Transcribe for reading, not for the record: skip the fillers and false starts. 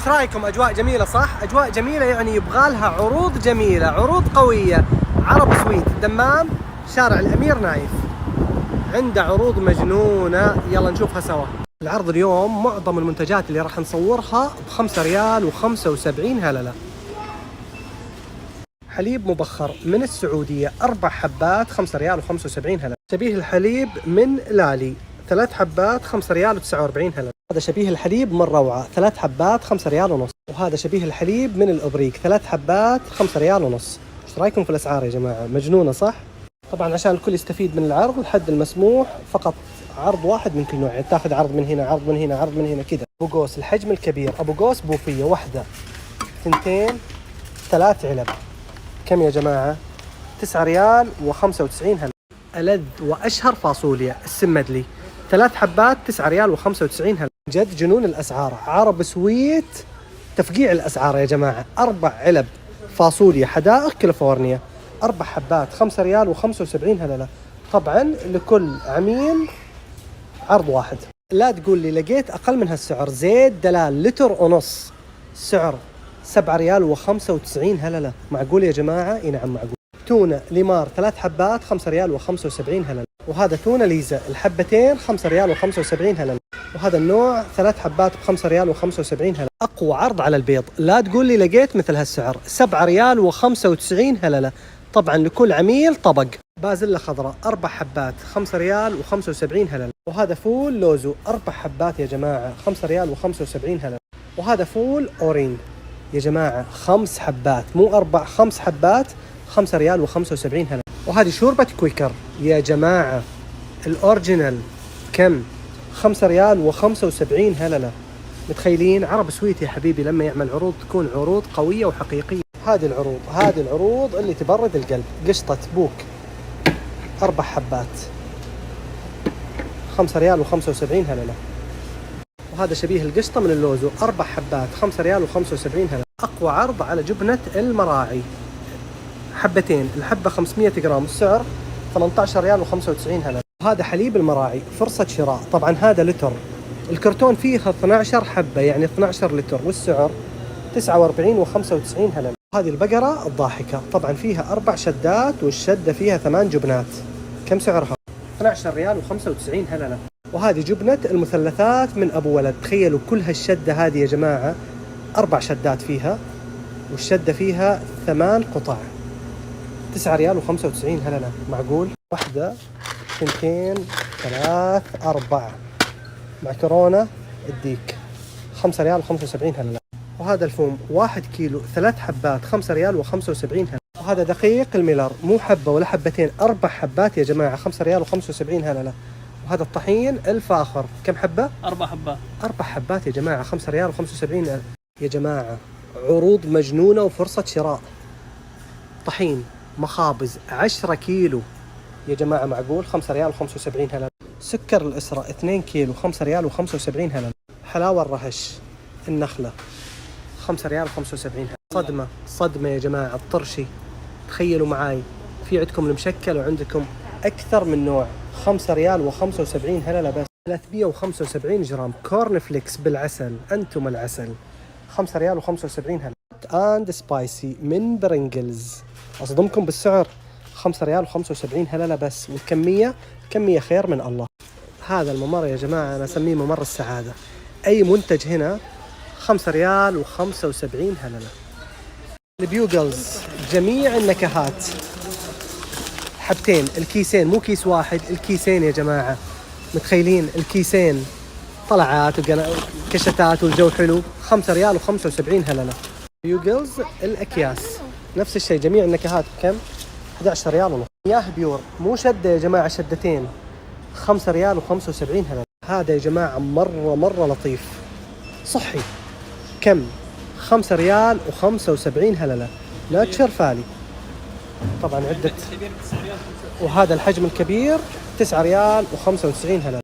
ايش رايكم؟ اجواء جميله صح؟ اجواء جميله يعني يبغى لها عروض جميله، عروض قويه. عرب سويت الدمام، شارع الامير نايف، عنده عروض مجنونه، يلا نشوفها سوا. العرض اليوم معظم المنتجات اللي راح نصورها ب5 ريال و75 هلله. حليب مبخر من السعوديه 4 حبات 5 ريال و75 هلله. شبيه الحليب من لالي 3 حبات 5 ريال و49 هلله. هذا شبيه الحليب من روعه 3 حبات 5 ريال ونص. وهذا شبيه الحليب من الابريق 3 حبات 5 ريال ونص. ايش رايكم في الاسعار يا جماعه؟ مجنونه صح؟ طبعا عشان الكل يستفيد من العرض الحد المسموح فقط عرض واحد من كل نوع، يعني تاخذ عرض من هنا، عرض من هنا، عرض من هنا كذا. ابو قوس الحجم الكبير، ابو قوس بوفيه واحده 2 3 علب. كم يا جماعه؟ 9 ريال و95 هلله. ألذ وأشهر فاصوليا السمدلي 3 حبات 9 ريال و95 هلله. جد جنون الأسعار. عرب سويت تفقيع الأسعار يا جماعة. 4 علب فاصوليا حدائق كاليفورنيا 4 حبات 5 ريال و75 هلله. طبعا لكل عميل عرض واحد. لا تقول لي لقيت أقل من هالسعر. زيت دلال لتر ونص سعر 7 ريال و95 هلله. معقول يا جماعة؟ اي نعم معقول. تونة ليمار 3 حبات 5 ريال و75 هلله. وهذا تونة ليزا الحبتين 5 ريال و75 هلله. وهذا النوع 3 حبات ب5 ريال و75 هلله. أقوى عرض على البيض. لا تقول لي لقيت مثل هالسعر. 7 ريال و95 هلله. طبعا لكل عميل طبق. بازلة خضراء 4 حبات 5 ريال و75 هلله. وهذا فول لوزو 4 حبات يا جماعة 5 ريال و75 هلله. وهذا فول أورين يا جماعة 5 حبات مو 4، 5 حبات 5 ريال و75 هلله. وهذه شوربة كويكر يا جماعة الأوريجينال كم؟ 5 ريال و75 هلله. متخيلين؟ عرب سويت يا حبيبي لما يعمل عروض تكون عروض قوية وحقيقية. هذه العروض اللي تبرد القلب. قشطة بوك 4 حبات 5 ريال و75 هلله. وهذا شبيه القشطة من اللوزو 4 حبات 5 ريال و75 هلله. أقوى عرض على جبنة المراعي حبتين الحبة 500 جرام السعر 18 ريال و95 هلله. وهذا حليب المراعي فرصة شراء. طبعا هذا لتر، الكرتون فيه 12 حبة يعني 12 لتر والسعر 49 و95 هلله. هذه البقرة الضاحكة طبعا فيها 4 شدات والشدة فيها 8 جبنات. كم سعرها؟ 12 ريال و95 هلله. وهذه جبنة المثلثات من أبو ولد. تخيلوا كل هالشدة هذه يا جماعة 4 شدات فيها والشدة فيها 8 قطع 9 ريال و95 هلله. معقول؟ 1 2 3 4 معكرونة الديك 5 ريال و75 هلله. وهذا الفوم 1 كيلو 3 حبات 5 ريال و75 هلله. وهذا دقيق الميلر مو حبة ولا حبتين 4 حبات يا جماعة 5 ريال و75 هلله. وهذا الطحين الفاخر كم حبة؟ 4 حبات 4 حبات يا جماعة 5 ريال و75 يا جماعة. عروض مجنونة وفرصة شراء. طحين مخابز 10 كيلو يا جماعة معقول 5 ريال و75 هلله. سكر الأسرة 2 كيلو 5 ريال و75 هلله. حلاوة الرهش النخلة 5 ريال و75 هلله. صدمة يا جماعة الطرشي. تخيلوا معاي في عندكم المشكل وعندكم أكثر من نوع 5 ريال و75 هلله بس. 375 جرام كورن فليكس بالعسل أنتم العسل 5 ريال و75 هلله. اند سبايسي من برينجلز أصدمكم بالسعر 5 ريال و75 هلله بس. والكمية كمية خير من الله. هذا الممر يا جماعة أنا أسميه ممر السعادة. أي منتج هنا 5 ريال و75 هلله. البيوغلز جميع النكهات حبتين الكيسين مو كيس واحد، الكيسين يا جماعة. متخيلين الكيسين طلعات وكشتات والجو حلو 5 ريال و75 هلله. بيوغلز الأكياس نفس الشيء جميع النكهات كم؟ 11 ريال ونص. مياه بيور مو شدة يا جماعة شدتين 5 ريال و75 هلله. هذا يا جماعة مرة لطيف صحي كم؟ 5 ريال و75 هلله. ناتشر فالي طبعا عدة. وهذا الحجم الكبير 9 ريال و95 هلله.